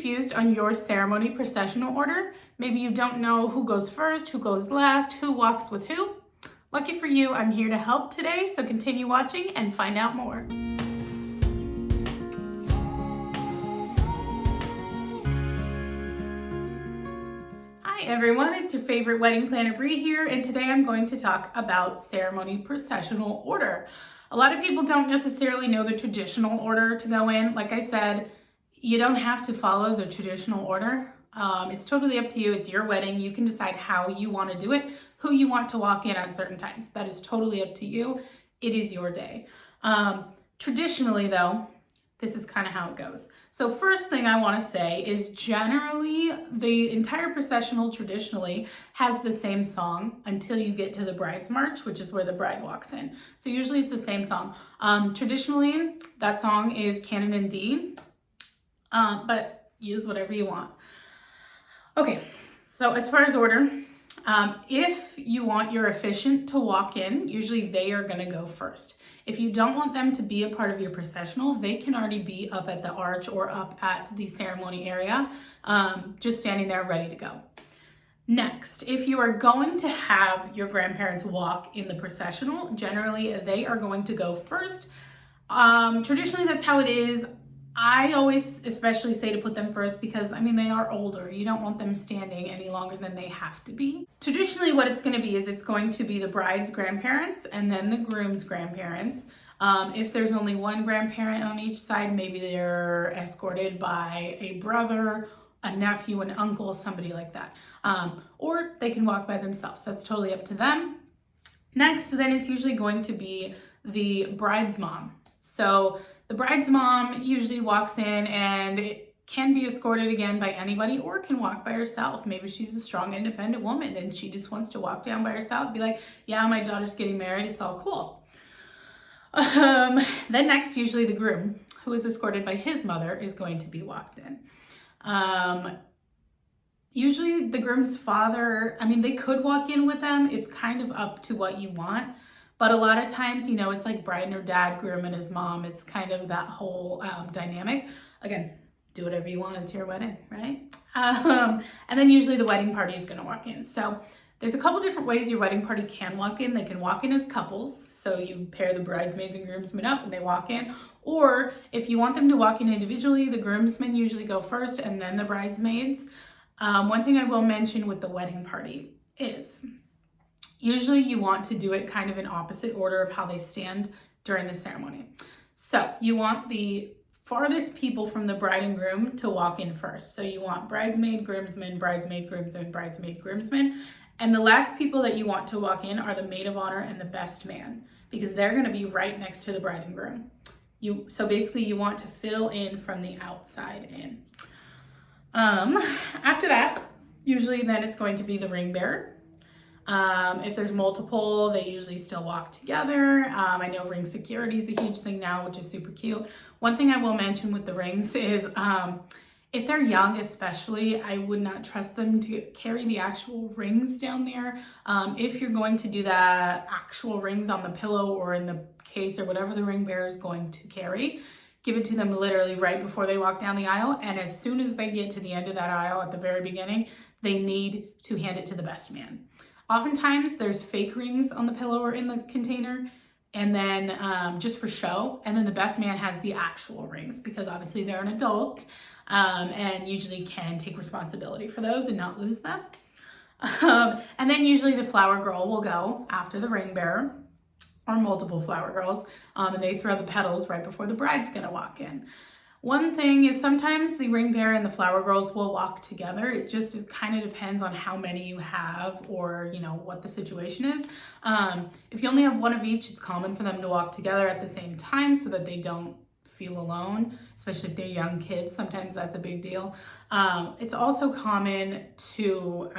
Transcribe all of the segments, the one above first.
confused on your ceremony processional order? Maybe you don't know who goes first, who goes last, who walks with who? Lucky for you, I'm here to help today, so continue watching and find out more. Hi everyone, it's your favorite wedding planner Bree here, and today I'm going to talk about ceremony processional order. A lot of people don't necessarily know the traditional order to go in. Like I said, you don't have to follow the traditional order. It's totally up to you. It's your wedding. You can decide how you want to do it, who you want to walk in at certain times. That is totally up to you. It is your day. Traditionally though, this is kind of how it goes. So first thing I want to say is generally the entire processional traditionally has the same song until you get to the bride's march, which is where the bride walks in. So usually it's the same song. Traditionally, that song is canon in D, but use whatever you want. Okay, so as far as order, if you want your officiant to walk in, usually they are going to go first. If you don't want them to be a part of your processional, they can already be up at the arch or up at the ceremony area, just standing there ready to go. Next, if you are going to have your grandparents walk in the processional, generally they are going to go first. Traditionally, that's how it is. I always especially say to put them first because, I mean, they are older. You don't want them standing any longer than they have to be. Traditionally, what it's going to be is it's going to be the bride's grandparents and then the groom's grandparents. If there's only one grandparent on each side, maybe they're escorted by a brother, a nephew, an uncle, somebody like that. Or they can walk by themselves. That's totally up to them. Next, then it's usually going to be the bride's mom. So the bride's mom usually walks in and it can be escorted again by anybody or can walk by herself. Maybe she's a strong, independent woman and she just wants to walk down by herself and be like, yeah, my daughter's getting married. It's all cool. Then next, usually the groom, who is escorted by his mother, is going to be walked in. Usually the groom's father, I mean, they could walk in with them. It's kind of up to what you want. But a lot of times, you know, it's like bride and her dad, groom and his mom. It's kind of that whole dynamic. Again, do whatever you want. It's your wedding, right? And then usually the wedding party is going to walk in. So there's a couple different ways your wedding party can walk in. They can walk in as couples. So you pair the bridesmaids and groomsmen up and they walk in. Or if you want them to walk in individually, the groomsmen usually go first and then the bridesmaids. One thing I will mention with the wedding party is usually you want to do it kind of in opposite order of how they stand during the ceremony. So you want the farthest people from the bride and groom to walk in first. So you want bridesmaid, groomsmen, bridesmaid, groomsmen, bridesmaid, groomsmen. And the last people that you want to walk in are the maid of honor and the best man, because they're going to be right next to the bride and groom. So basically you want to fill in from the outside in. After that, usually then it's going to be the ring bearer. If there's multiple, they usually still walk together. I know ring security is a huge thing now, which is super cute. One thing I will mention with the rings is if they're young especially, I would not trust them to carry the actual rings down there. If you're going to do that actual rings on the pillow or in the case or whatever the ring bearer is going to carry, give it to them literally right before they walk down the aisle. And as soon as they get to the end of that aisle at the very beginning, they need to hand it to the best man. Oftentimes there's fake rings on the pillow or in the container, and then just for show. And then the best man has the actual rings because obviously they're an adult and usually can take responsibility for those and not lose them. And then usually the flower girl will go after the ring bearer, or multiple flower girls, and they throw the petals right before the bride's gonna walk in. One thing is sometimes the ring bearer and the flower girls will walk together. It just kind of depends on how many you have or, you know, what the situation is. If you only have one of each, it's common for them to walk together at the same time so that they don't feel alone, especially if they're young kids. Sometimes that's a big deal. It's also common to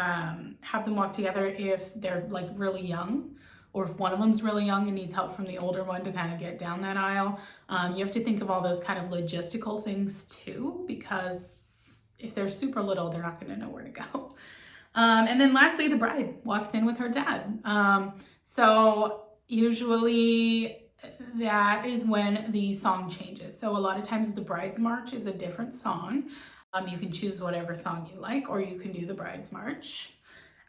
have them walk together if they're like really young, or if one of them's really young and needs help from the older one to kind of get down that aisle. You have to think of all those kind of logistical things too, because if they're super little, they're not gonna know where to go. And then lastly, the bride walks in with her dad. So usually that is when the song changes. So a lot of times the bride's march is a different song. You can choose whatever song you like, or you can do the Bride's March.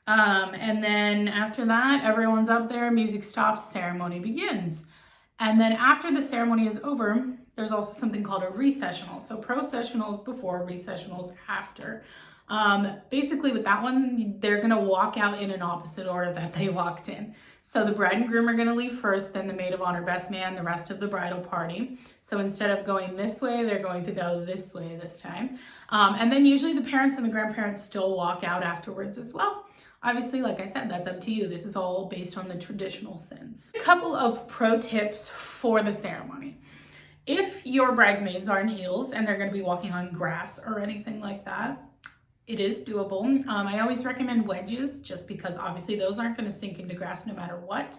And then after that, everyone's up there, music stops, ceremony begins. And then after the ceremony is over, there's also something called a recessional. So processionals before, recessionals after. Basically with that one, they're gonna walk out in an opposite order that they walked in. So the bride and groom are gonna leave first, then the maid of honor, best man, the rest of the bridal party. So instead of going this way, they're going to go this way this time. And then usually the parents and the grandparents still walk out afterwards as well. Obviously, like I said, that's up to you. This is all based on the traditional sense. A couple of pro tips for the ceremony. If your bridesmaids are in heels and they're gonna be walking on grass or anything like that, it is doable. I always recommend wedges just because obviously those aren't gonna sink into grass no matter what.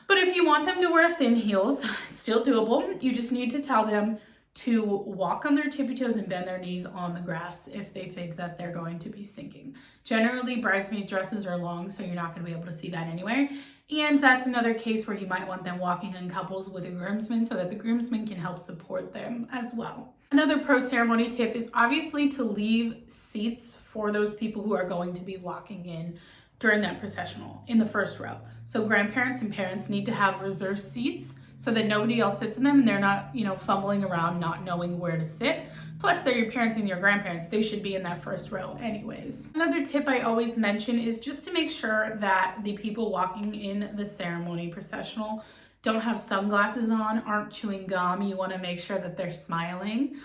But if you want them to wear thin heels, still doable. You just need to tell them to walk on their tippy toes and bend their knees on the grass if they think that they're going to be sinking. Generally, bridesmaid dresses are long, so you're not going to be able to see that anyway. And that's another case where you might want them walking in couples with a groomsman so that the groomsman can help support them as well. Another pro ceremony tip is obviously to leave seats for those people who are going to be walking in during that processional in the first row. So grandparents and parents need to have reserved seats so that nobody else sits in them and they're not, fumbling around not knowing where to sit. Plus, they're your parents and your grandparents. They should be in that first row anyways. Another tip I always mention is just to make sure that the people walking in the ceremony processional don't have sunglasses on, aren't chewing gum. You want to make sure that they're smiling.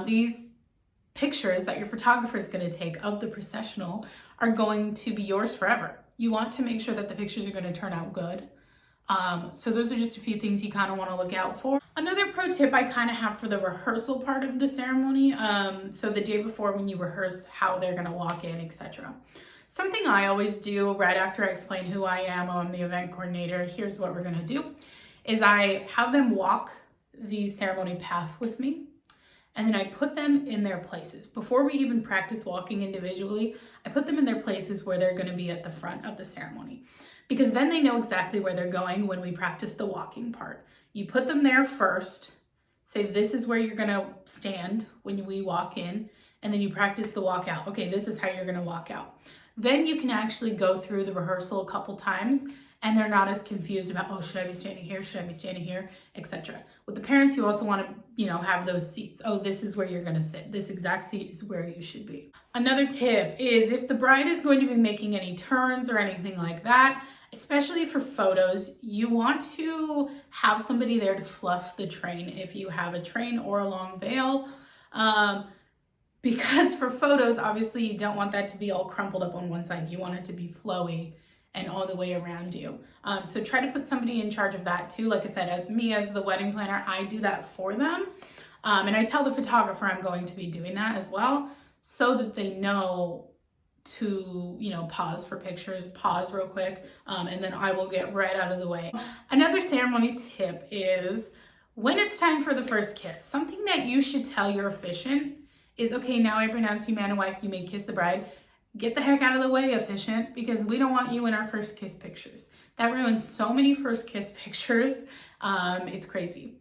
These pictures that your photographer is going to take of the processional are going to be yours forever. You want to make sure that the pictures are going to turn out good. So those are just a few things you kind of want to look out for. Another pro tip I kind of have for the rehearsal part of the ceremony. So the day before when you rehearse how they're going to walk in, etc. Something I always do right after I explain who I am, I'm the event coordinator, here's what we're going to do, is I have them walk the ceremony path with me. And then I put them in their places. Before we even practice walking individually, I put them in their places where they're going to be at the front of the ceremony. Because then they know exactly where they're going when we practice the walking part. You put them there first, say this is where you're gonna stand when we walk in, and then you practice the walk out. Okay, this is how you're gonna walk out. Then you can actually go through the rehearsal a couple times and they're not as confused about, oh, should I be standing here? Should I be standing here? Etc. With the parents, you also want to, have those seats. Oh, this is where you're going to sit. This exact seat is where you should be. Another tip is if the bride is going to be making any turns or anything like that, especially for photos, you want to have somebody there to fluff the train if you have a train or a long veil. Because for photos, obviously you don't want that to be all crumpled up on one side. You want it to be flowy and all the way around you. So try to put somebody in charge of that too. Like I said, as the wedding planner, I do that for them. And I tell the photographer I'm going to be doing that as well so that they know to, pause for pictures, pause real quick, and then I will get right out of the way. Another ceremony tip is when it's time for the first kiss, something that you should tell your officiant is, okay, now I pronounce you man and wife, you may kiss the bride. Get the heck out of the way, officiant, because we don't want you in our first kiss pictures. That ruins so many first kiss pictures. It's crazy.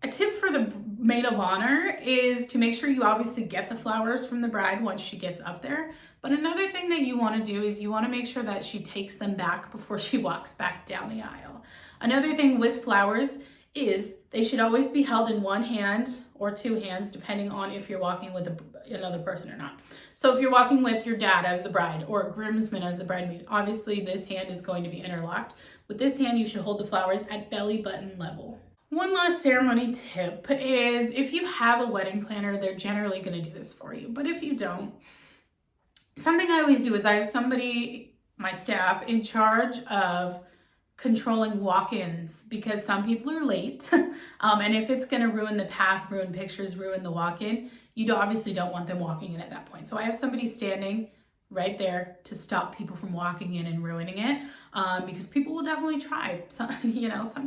A tip for the maid of honor is to make sure you obviously get the flowers from the bride once she gets up there. But another thing that you want to do is you want to make sure that she takes them back before she walks back down the aisle. Another thing with flowers is they should always be held in one hand or two hands, depending on if you're walking with another person or not. So if you're walking with your dad as the bride or a groomsman as the bridesmaid, obviously this hand is going to be interlocked. With this hand, you should hold the flowers at belly button level. One last ceremony tip is if you have a wedding planner, they're generally going to do this for you. But if you don't, something I always do is I have somebody, my staff, in charge of controlling walk-ins because some people are late. And if it's going to ruin the path, ruin pictures, ruin the walk-in, you obviously don't want them walking in at that point. So I have somebody standing right there to stop people from walking in and ruining it, because people will definitely try. Some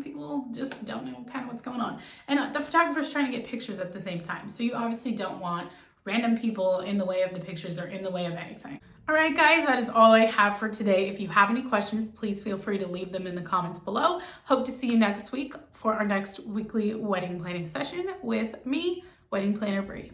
people just don't know kind of what's going on. And the photographer's trying to get pictures at the same time. So you obviously don't want random people in the way of the pictures or in the way of anything. All right, guys, that is all I have for today. If you have any questions, please feel free to leave them in the comments below. Hope to see you next week for our next weekly wedding planning session with me, Wedding Planner Bree.